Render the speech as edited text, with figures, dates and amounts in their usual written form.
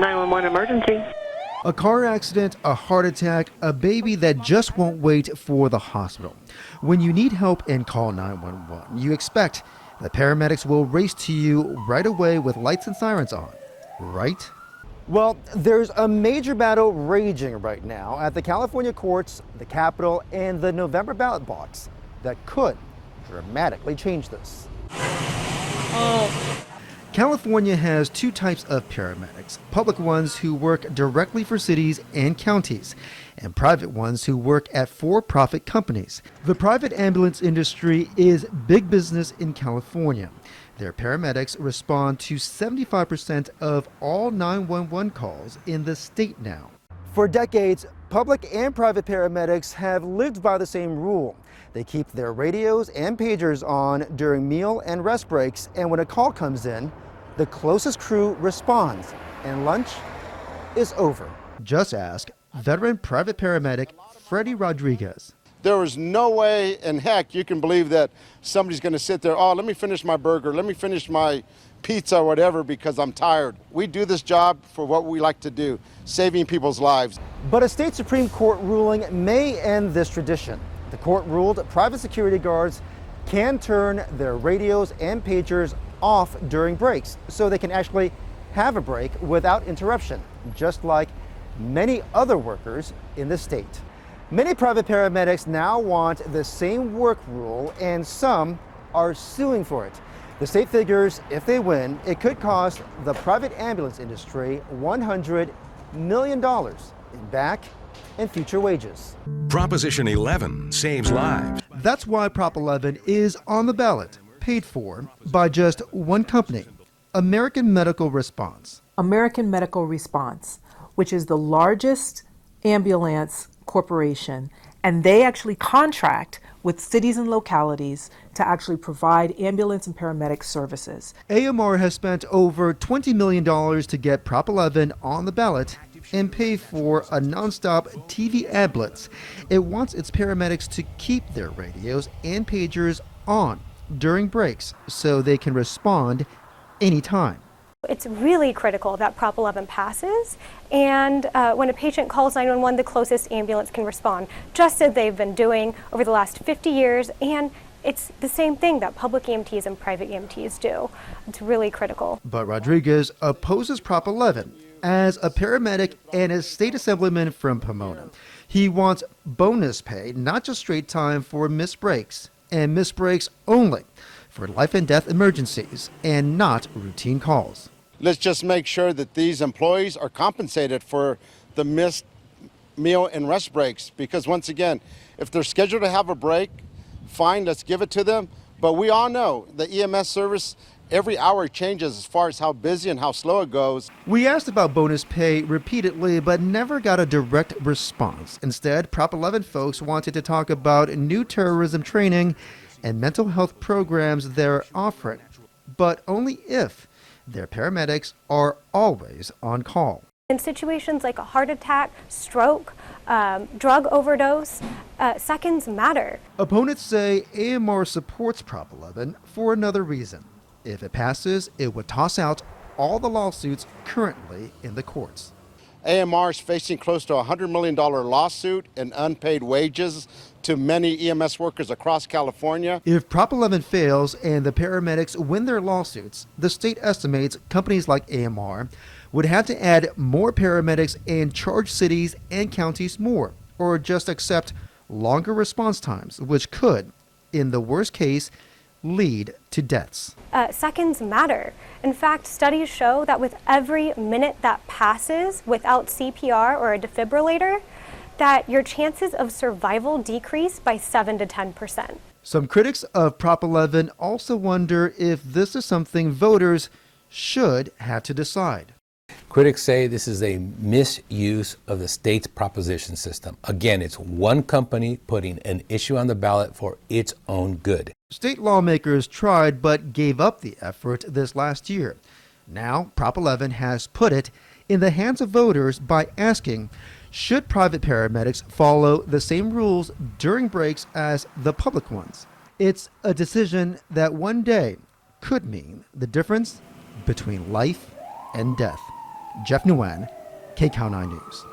911 emergency. A car accident, a heart attack, a baby that just won't wait for the hospital. When you need help and call 911, you expect the paramedics will race to you right away with lights and sirens on, right? Well, there's a major battle raging right now at the California courts, the Capitol, and the November ballot box that could dramatically change this. California has two types of paramedics: public ones who work directly for cities and counties, and private ones who work at for-profit companies. The private ambulance industry is big business in California. Their paramedics respond to 75% of all 911 calls in the state now. For decades, public and private paramedics have lived by the same rule. They keep their radios and pagers on during meal and rest breaks, and when a call comes in, the closest crew responds, and lunch is over. Just ask veteran private paramedic Freddie Rodriguez. There is no way in heck you can believe that somebody's going to sit there, oh, let me finish my burger, let me finish my pizza or whatever because I'm tired. We do this job for what we like to do, saving people's lives. But a state Supreme Court ruling may end this tradition. The court ruled private security guards can turn their radios and pagers off during breaks so they can actually have a break without interruption, just like many other workers in the state. Many private paramedics now want the same work rule, and some are suing for it. The state figures if they win, it could cost the private ambulance industry $100 million in back and future wages. Proposition 11 saves lives. That's why Prop 11 is on the ballot, paid for by just one company, American Medical Response. American Medical Response, which is the largest ambulance corporation, and they actually contract with cities and localities to actually provide ambulance and paramedic services. AMR has spent over $20 million to get Prop 11 on the ballot and pay for a nonstop TV ad blitz. It wants its paramedics to keep their radios and pagers on during breaks so they can respond anytime. It's really critical that Prop 11 passes, and when a patient calls 911, the closest ambulance can respond, just as they've been doing over the last 50 years, and it's the same thing that public EMTs and private EMTs do. It's really critical. But Rodriguez opposes Prop 11 as a paramedic and a state assemblyman from Pomona. He wants bonus pay, not just straight time for missed breaks, and missed breaks only for life and death emergencies and not routine calls. Let's just make sure that these employees are compensated for the missed meal and rest breaks, because once again, if they're scheduled to have a break, fine, let's give it to them. But we all know the EMS service, every hour changes as far as how busy and how slow it goes. We asked about bonus pay repeatedly, but never got a direct response. Instead, Prop 11 folks wanted to talk about new terrorism training and mental health programs they're offering, but only if their paramedics are always on call. In situations like a heart attack, stroke, drug overdose, seconds matter. Opponents say AMR supports Prop 11 for another reason. If it passes, it would toss out all the lawsuits currently in the courts. AMR is facing close to a $100 million lawsuit and unpaid wages to many EMS workers across California. If Prop 11 fails and the paramedics win their lawsuits, the state estimates companies like AMR would have to add more paramedics and charge cities and counties more, or just accept longer response times, which could, in the worst case, lead to deaths. Seconds matter. In fact, studies show that with every minute that passes without CPR or a defibrillator, that your chances of survival decrease by 7 to 10%. Some critics of Prop 11 also wonder if this is something voters should have to decide. Critics say this is a misuse of the state's proposition system. Again, it's one company putting an issue on the ballot for its own good. State lawmakers tried but gave up the effort this last year. Now, Prop 11 has put it in the hands of voters by asking, should private paramedics follow the same rules during breaks as the public ones? It's a decision that one day could mean the difference between life and death. Jeff Nguyen, KCAL 9 News.